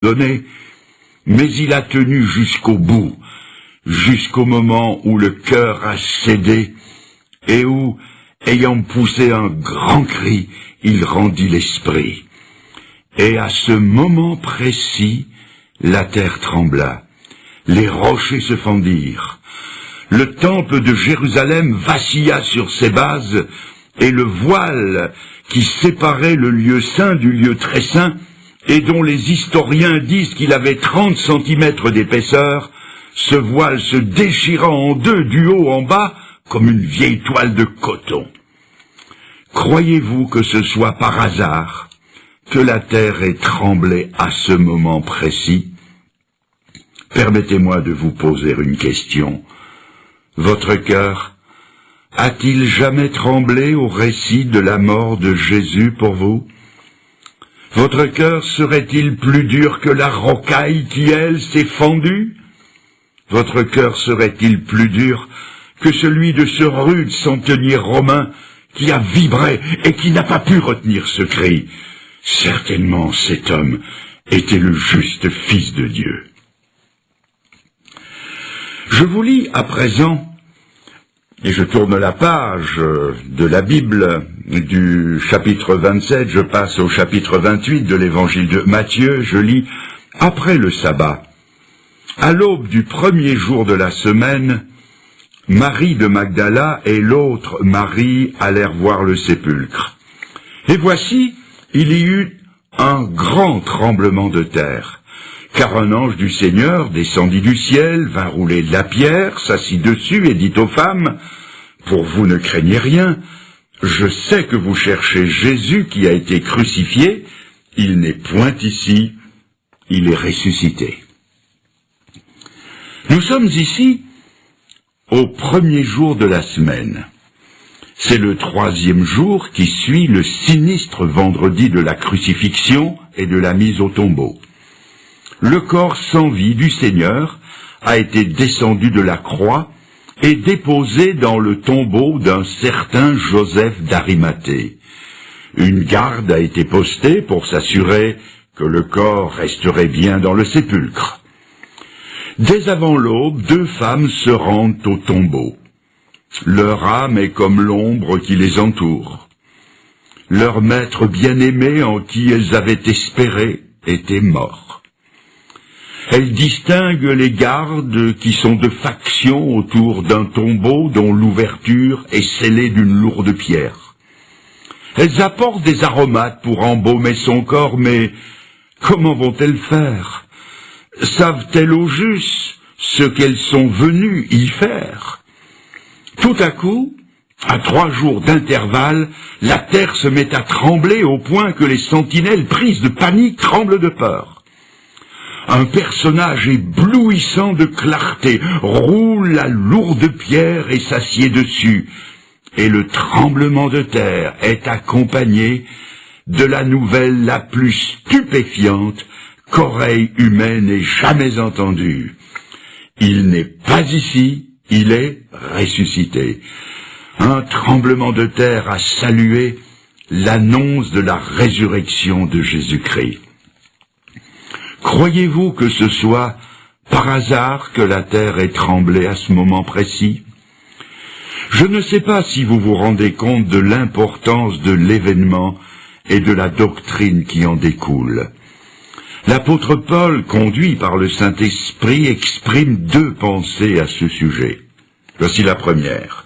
donné, mais il a tenu jusqu'au bout, jusqu'au moment où le cœur a cédé et où, ayant poussé un grand cri, il rendit l'esprit. Et à ce moment précis, la terre trembla, les rochers se fendirent, le temple de Jérusalem vacilla sur ses bases, et le voile qui séparait le lieu saint du lieu très saint, et dont les historiens disent qu'il avait 30 centimètres d'épaisseur, ce voile se déchira en deux du haut en bas, comme une vieille toile de coton. Croyez-vous que ce soit par hasard que la terre ait tremblé à ce moment précis? Permettez-moi de vous poser une question. Votre cœur a-t-il jamais tremblé au récit de la mort de Jésus pour vous? Votre cœur serait-il plus dur que la rocaille qui, elle, s'est fendue? Votre cœur serait-il plus dur que celui de ce rude centenier romain qui a vibré et qui n'a pas pu retenir ce cri? Certainement cet homme était le juste Fils de Dieu. Je vous lis à présent, et je tourne la page de la Bible du chapitre 27, je passe au chapitre 28 de l'évangile de Matthieu, je lis « Après le sabbat, à l'aube du premier jour de la semaine, Marie de Magdala et l'autre Marie allèrent voir le sépulcre. Et voici, il y eut un grand tremblement de terre, car un ange du Seigneur descendit du ciel, vint rouler de la pierre, s'assit dessus et dit aux femmes, « Pour vous ne craignez rien, je sais que vous cherchez Jésus qui a été crucifié, il n'est point ici, il est ressuscité. » Nous sommes ici au premier jour de la semaine. C'est le 3e jour qui suit le sinistre vendredi de la crucifixion et de la mise au tombeau. Le corps sans vie du Seigneur a été descendu de la croix et déposé dans le tombeau d'un certain Joseph d'Arimathée. Une garde a été postée pour s'assurer que le corps resterait bien dans le sépulcre. Dès avant l'aube, 2 femmes se rendent au tombeau. Leur âme est comme l'ombre qui les entoure. Leur maître bien-aimé en qui elles avaient espéré était mort. Elles distinguent les gardes qui sont de faction autour d'un tombeau dont l'ouverture est scellée d'une lourde pierre. Elles apportent des aromates pour embaumer son corps, mais comment vont-elles faire? Savent-elles au juste ce qu'elles sont venues y faire? Tout à coup, à 3 jours d'intervalle, la terre se met à trembler au point que les sentinelles prises de panique tremblent de peur. Un personnage éblouissant de clarté roule la lourde pierre et s'assied dessus, et le tremblement de terre est accompagné de la nouvelle la plus stupéfiante qu'oreille humaine ait jamais entendue. Il n'est pas ici, il est ressuscité. Un tremblement de terre a salué l'annonce de la résurrection de Jésus-Christ. Croyez-vous que ce soit par hasard que la terre ait tremblé à ce moment précis? Je ne sais pas si vous vous rendez compte de l'importance de l'événement et de la doctrine qui en découle. L'apôtre Paul, conduit par le Saint-Esprit, exprime 2 pensées à ce sujet. Voici la première.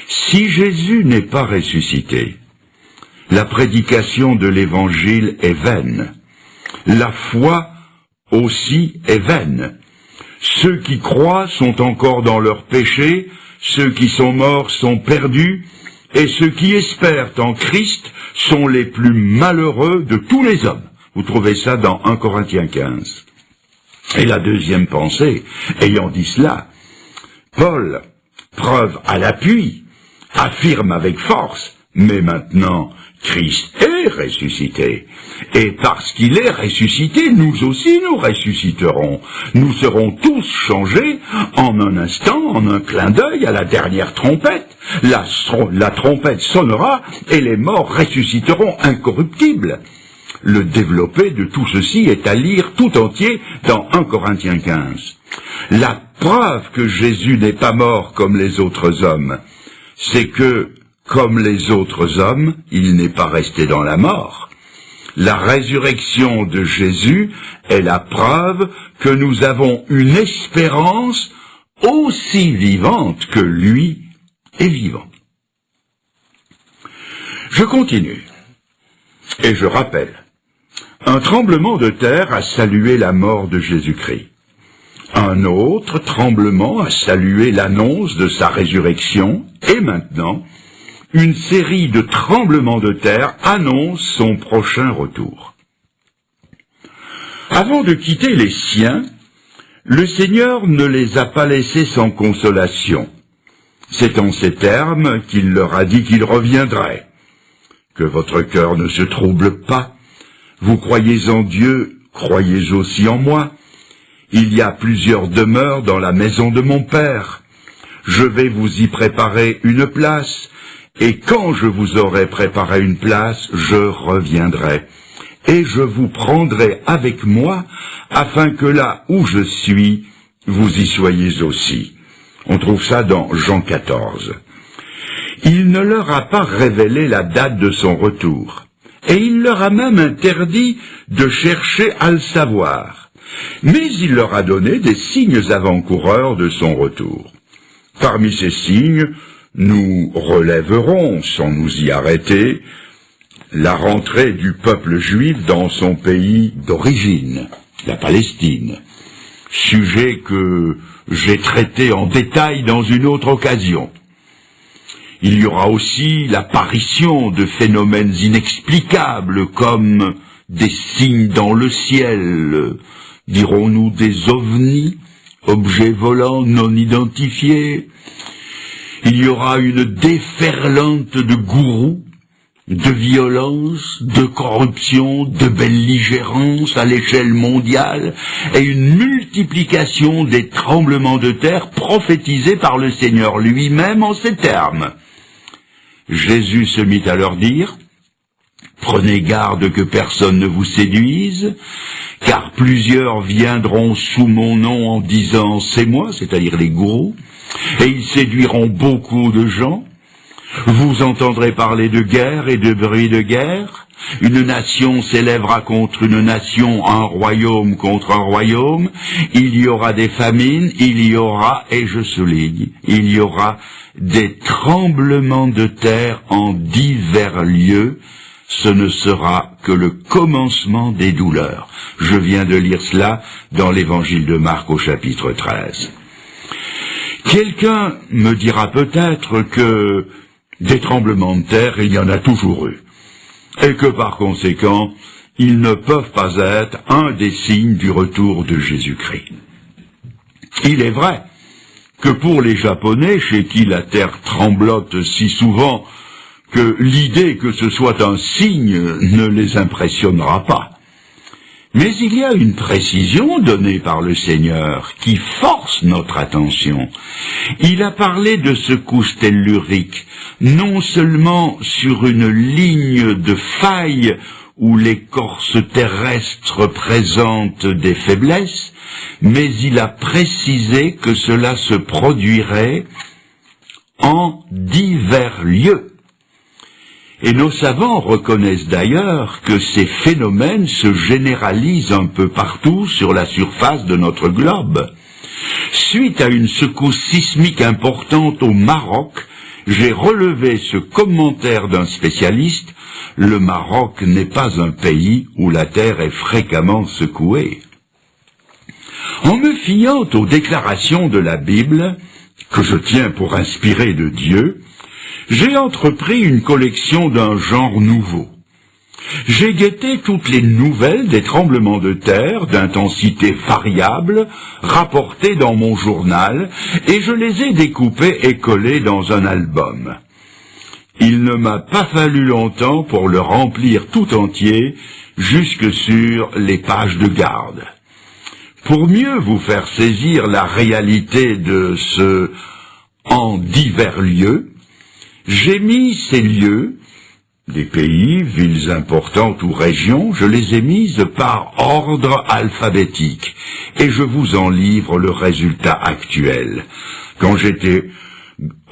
Si Jésus n'est pas ressuscité, la prédication de l'Évangile est vaine. La foi aussi est vaine. Ceux qui croient sont encore dans leurs péchés, ceux qui sont morts sont perdus, et ceux qui espèrent en Christ sont les plus malheureux de tous les hommes. Vous trouvez ça dans 1 Corinthiens 15. Et la deuxième pensée, ayant dit cela, Paul, preuve à l'appui, affirme avec force, mais maintenant, Christ est ressuscité. Et parce qu'il est ressuscité, nous aussi nous ressusciterons. Nous serons tous changés en un instant, en un clin d'œil, à la dernière trompette. La trompette sonnera et les morts ressusciteront incorruptibles. Le développé de tout ceci est à lire tout entier dans 1 Corinthiens 15. La preuve que Jésus n'est pas mort comme les autres hommes, c'est que, comme les autres hommes, il n'est pas resté dans la mort. La résurrection de Jésus est la preuve que nous avons une espérance aussi vivante que lui est vivant. Je continue, et je rappelle, un tremblement de terre a salué la mort de Jésus-Christ. Un autre tremblement a salué l'annonce de sa résurrection, et maintenant, une série de tremblements de terre annonce son prochain retour. Avant de quitter les siens, le Seigneur ne les a pas laissés sans consolation. C'est en ces termes qu'il leur a dit qu'il reviendrait. Que votre cœur ne se trouble pas. Vous croyez en Dieu, croyez aussi en moi. Il y a plusieurs demeures dans la maison de mon Père. Je vais vous y préparer une place, et quand je vous aurai préparé une place, je reviendrai, et je vous prendrai avec moi, afin que là où je suis, vous y soyez aussi. On trouve ça dans Jean 14. Il ne leur a pas révélé la date de son retour, et il leur a même interdit de chercher à le savoir. Mais il leur a donné des signes avant-coureurs de son retour. Parmi ces signes, nous relèverons, sans nous y arrêter, la rentrée du peuple juif dans son pays d'origine, la Palestine, sujet que j'ai traité en détail dans une autre occasion. Il y aura aussi l'apparition de phénomènes inexplicables comme des signes dans le ciel, dirons-nous des ovnis, objets volants non identifiés. Il y aura une déferlante de gourous, de violence, de corruption, de belligérance à l'échelle mondiale et une multiplication des tremblements de terre prophétisés par le Seigneur lui-même en ces termes. Jésus se mit à leur dire: prenez garde que personne ne vous séduise, car plusieurs viendront sous mon nom en disant c'est moi, c'est-à-dire les gourous, et ils séduiront beaucoup de gens. Vous entendrez parler de guerre et de bruit de guerre. Une nation s'élèvera contre une nation, un royaume contre un royaume. Il y aura des famines, il y aura, et je souligne, il y aura des tremblements de terre en divers lieux. Ce ne sera que le commencement des douleurs. Je viens de lire cela dans l'évangile de Marc au chapitre 13. Quelqu'un me dira peut-être que des tremblements de terre, il y en a toujours eu, et que par conséquent, ils ne peuvent pas être un des signes du retour de Jésus-Christ. Il est vrai que pour les Japonais, chez qui la terre tremblote si souvent que l'idée que ce soit un signe ne les impressionnera pas. Mais il y a une précision donnée par le Seigneur qui force notre attention. Il a parlé de secousses telluriques, non seulement sur une ligne de faille où l'écorce terrestre présente des faiblesses, mais il a précisé que cela se produirait en divers lieux. Et nos savants reconnaissent d'ailleurs que ces phénomènes se généralisent un peu partout sur la surface de notre globe. Suite à une secousse sismique importante au Maroc, j'ai relevé ce commentaire d'un spécialiste: le Maroc n'est pas un pays où la terre est fréquemment secouée. En me fiant aux déclarations de la Bible, que je tiens pour inspirées de Dieu, j'ai entrepris une collection d'un genre nouveau. J'ai guetté toutes les nouvelles des tremblements de terre d'intensité variable rapportées dans mon journal et je les ai découpés et collés dans un album. Il ne m'a pas fallu longtemps pour le remplir tout entier jusque sur les pages de garde. Pour mieux vous faire saisir la réalité de ce « en divers lieux », j'ai mis ces lieux des pays, villes importantes ou régions, je les ai mises par ordre alphabétique, et je vous en livre le résultat actuel. Quand j'étais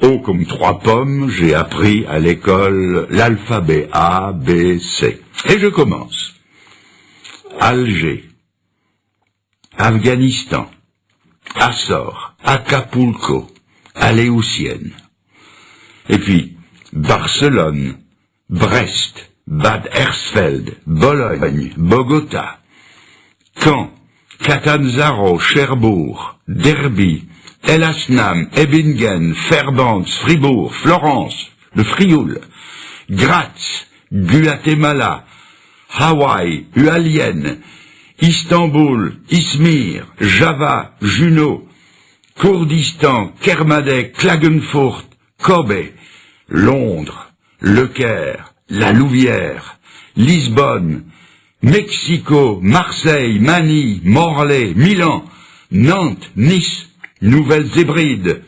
haut comme 3 pommes, j'ai appris à l'école l'alphabet A, B, C. Et je commence. Alger, Afghanistan, Açores, Acapulco, Aléoutienne. Et puis, Barcelone, Brest, Bad Hersfeld, Bologne, Bogota, Caen, Catanzaro, Cherbourg, Derby, El Asnam, Ebingen, Fairbanks, Fribourg, Florence, le Frioul, Graz, Guatemala, Hawaï, Hualien, Istanbul, Izmir, Java, Juneau, Kurdistan, Kermadec, Klagenfurt, Kobe, Londres, Le Caire, La Louvière, Lisbonne, Mexico, Marseille, Manille, Morlaix, Milan, Nantes, Nice, Nouvelles-Hébrides,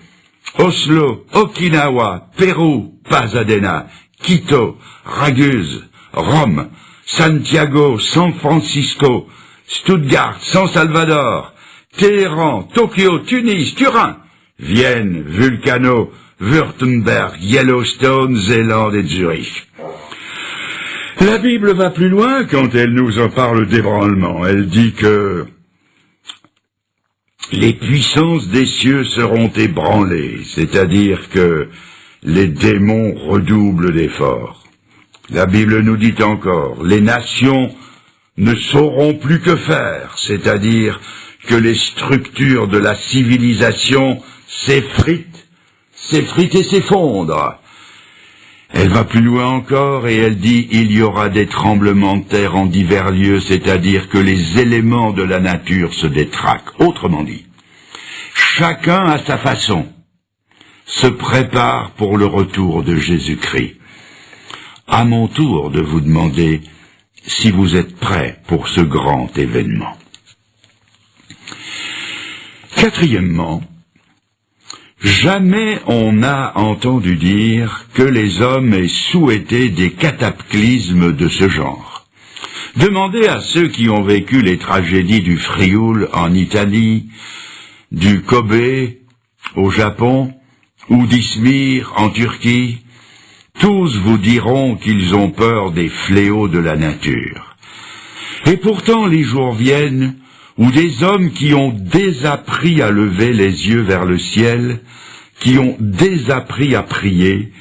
Oslo, Okinawa, Pérou, Pasadena, Quito, Raguse, Rome, Santiago, San Francisco, Stuttgart, San Salvador, Téhéran, Tokyo, Tunis, Turin, Vienne, Vulcano, Württemberg, Yellowstone, Zélande et Zurich. La Bible va plus loin quand elle nous en parle d'ébranlement. Elle dit que les puissances des cieux seront ébranlées, c'est-à-dire que les démons redoublent d'efforts. La Bible nous dit encore, les nations ne sauront plus que faire, c'est-à-dire que les structures de la civilisation s'effritent et s'effondrent. Elle va plus loin encore et elle dit, il y aura des tremblements de terre en divers lieux, c'est-à-dire que les éléments de la nature se détraquent. Autrement dit, chacun à sa façon se prépare pour le retour de Jésus-Christ. À mon tour de vous demander si vous êtes prêts pour ce grand événement. Quatrièmement, jamais on n'a entendu dire que les hommes aient souhaité des cataclysmes de ce genre. Demandez à ceux qui ont vécu les tragédies du Frioul en Italie, du Kobe au Japon ou d'Izmir en Turquie, tous vous diront qu'ils ont peur des fléaux de la nature. Et pourtant les jours viennent où des hommes qui ont désappris à lever les yeux vers le ciel, qui ont désappris à prier,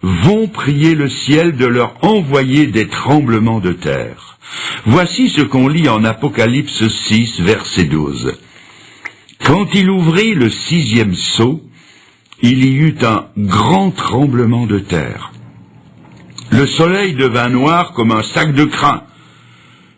vont prier le ciel de leur envoyer des tremblements de terre. Voici ce qu'on lit en Apocalypse 6, verset 12. Quand il ouvrit le 6e sceau, il y eut un grand tremblement de terre. Le soleil devint noir comme un sac de crin.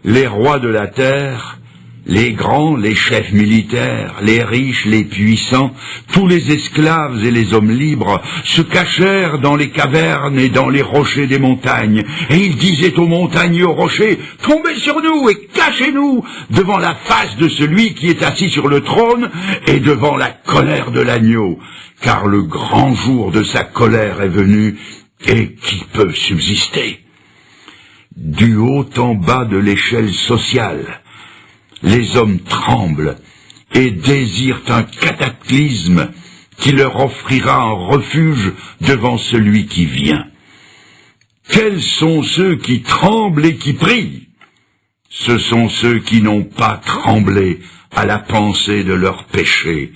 Les rois de la terre, les grands, les chefs militaires, les riches, les puissants, tous les esclaves et les hommes libres se cachèrent dans les cavernes et dans les rochers des montagnes. Et ils disaient aux montagnes et aux rochers, « Tombez sur nous et cachez-nous devant la face de celui qui est assis sur le trône et devant la colère de l'agneau, car le grand jour de sa colère est venu et qui peut subsister ?» Du haut en bas de l'échelle sociale, les hommes tremblent et désirent un cataclysme qui leur offrira un refuge devant celui qui vient. Quels sont ceux qui tremblent et qui prient? Ce sont ceux qui n'ont pas tremblé à la pensée de leurs péchés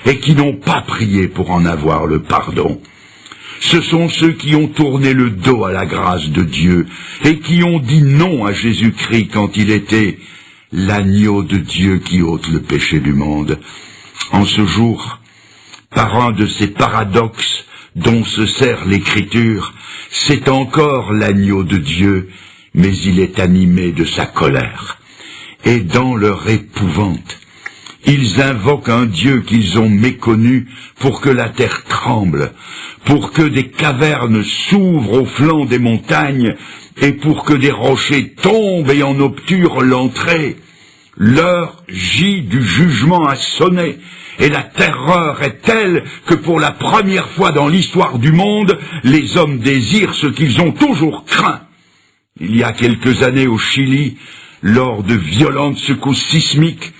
et qui n'ont pas prié pour en avoir le pardon. Ce sont ceux qui ont tourné le dos à la grâce de Dieu et qui ont dit non à Jésus-Christ quand il était l'agneau de Dieu qui ôte le péché du monde. En ce jour, par un de ces paradoxes dont se sert l'Écriture, c'est encore l'agneau de Dieu, mais il est animé de sa colère. Et dans leur épouvante, ils invoquent un Dieu qu'ils ont méconnu pour que la terre tremble, pour que des cavernes s'ouvrent au flanc des montagnes et pour que des rochers tombent et en obturent l'entrée. L'heure J du jugement a sonné et la terreur est telle que pour la première fois dans l'histoire du monde, les hommes désirent ce qu'ils ont toujours craint, il y a quelques années au Chili, lors de violentes secousses sismiques,